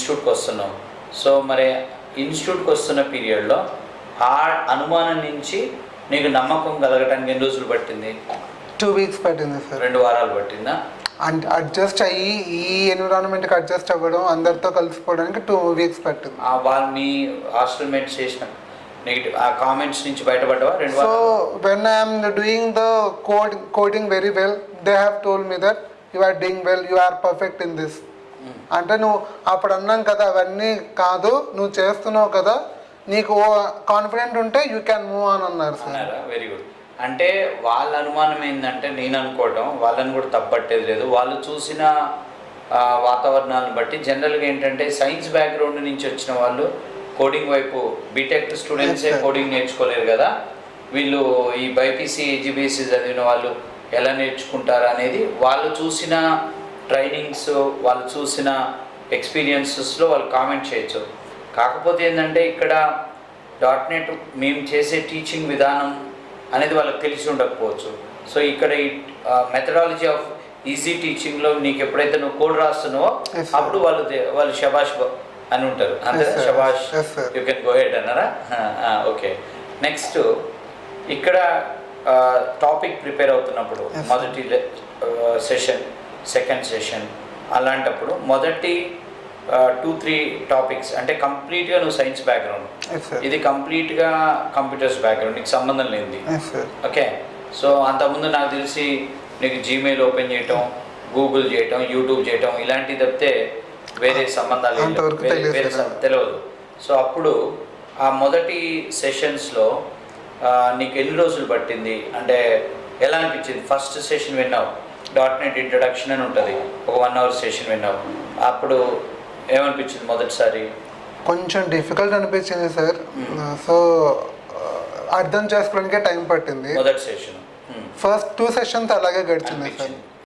ఇన్స్టిట్యూట్కి వస్తున్నావు. సో మరి ఇన్స్టిట్యూట్కి వస్తున్న పీరియడ్లో ఆ అనుమానం నుంచి నీకు నమ్మకం కలగటానికి ఎన్ని రోజులు పట్టింది? 2 weeks పట్టింది సార్. 2 వారాలు పట్టిందా? అండ్ అడ్జస్ట్ అయ్యి ఈ ఎన్విరాన్మెంట్కి అడ్జస్ట్ అవ్వడం, అందరితో కలిసిపోవడానికి 2 weeks పట్టింది. వాళ్ళు మీ హాస్టల్ మేట్స్ చేసిన నెగిటివ్ ఆ కామెంట్స్ నుంచి బయటపడ్డావా? 2 so when I'm doing the coding very well, they have told me that you are doing well, you are perfect in this. అంటే నువ్వు అప్పుడు అన్నాం కదా, అవన్నీ కాదు, నువ్వు చేస్తున్నావు కదా, నీకు కాన్ఫిడెంట్ ఉంటే యూ క్యాన్ మూవ్ ఆన్ అన్నారు సార్. Very good. అంటే వాళ్ళ అనుమానం ఏంటంటే, నేను అనుకోవటం వాళ్ళని కూడా తప్పట్టేది లేదు, వాళ్ళు చూసిన వాతావరణాలను బట్టి జనరల్గా ఏంటంటే సైన్స్ బ్యాక్గ్రౌండ్ నుంచి వచ్చిన వాళ్ళు కోడింగ్ వైపు బీటెక్ స్టూడెంట్సే కోడింగ్ నేర్చుకోలేరు కదా, వీళ్ళు ఈ బైపీసీ ఏజీబీసీ చదివిన వాళ్ళు ఎలా నేర్చుకుంటారు అనేది వాళ్ళు చూసిన ట్రైనింగ్స్, వాళ్ళు చూసిన ఎక్స్పీరియన్సెస్లో వాళ్ళు కామెంట్ చేయొచ్చు. కాకపోతే ఏంటంటే ఇక్కడ .NET మేము చేసే టీచింగ్ విధానం అనేది వాళ్ళకి తెలిసి ఉండకపోవచ్చు. సో ఇక్కడ ఈ మెథడాలజీ ఆఫ్ ఈజీ టీచింగ్లో నీకు ఎప్పుడైతే నువ్వు కోడ్ రాస్తున్నావో అప్పుడు వాళ్ళు శబాష్ అని ఉంటారు, అంతే. శబాష్, యూ కెన్ గో హెడ్ అన్నారా? ఓకే. నెక్స్ట్ ఇక్కడ టాపిక్ ప్రిపేర్ అవుతున్నప్పుడు మొదటి సెషన్, సెకండ్ సెషన్, అలాంటప్పుడు మొదటి 2-3 టాపిక్స్ అంటే కంప్లీట్గా నువ్వు సైన్స్ బ్యాక్గ్రౌండ్, ఇది కంప్లీట్గా కంప్యూటర్స్ బ్యాక్గ్రౌండ్, నీకు సంబంధం లేనిది. ఓకే. సో అంతకుముందు నాకు తెలిసి నీకు జీమెయిల్ ఓపెన్ చేయటం, గూగుల్ చేయటం, యూట్యూబ్ చేయటం ఇలాంటివి తప్పితే వేరే సంబంధాలు వేరే తెలియదు. సో అప్పుడు ఆ మొదటి సెషన్స్లో నీకు ఎన్ని రోజులు పట్టింది, అంటే ఎలా అనిపించింది? ఫస్ట్ సెషన్ విన్నావు, .NET ఇంట్రడక్షన్ అని ఉంటుంది, ఒక 1 hour సెషన్ విన్నావు, అప్పుడు ఏమనిపించింది మొదటిసారి? కొంచెం డిఫికల్ట్ అనిపించింది సార్. సో అర్థం చేసుకోవడానికే టైం పట్టింది. మొదటి సెషన్, ఫస్ట్ 2 sessions అలాగే గడిచింది సార్.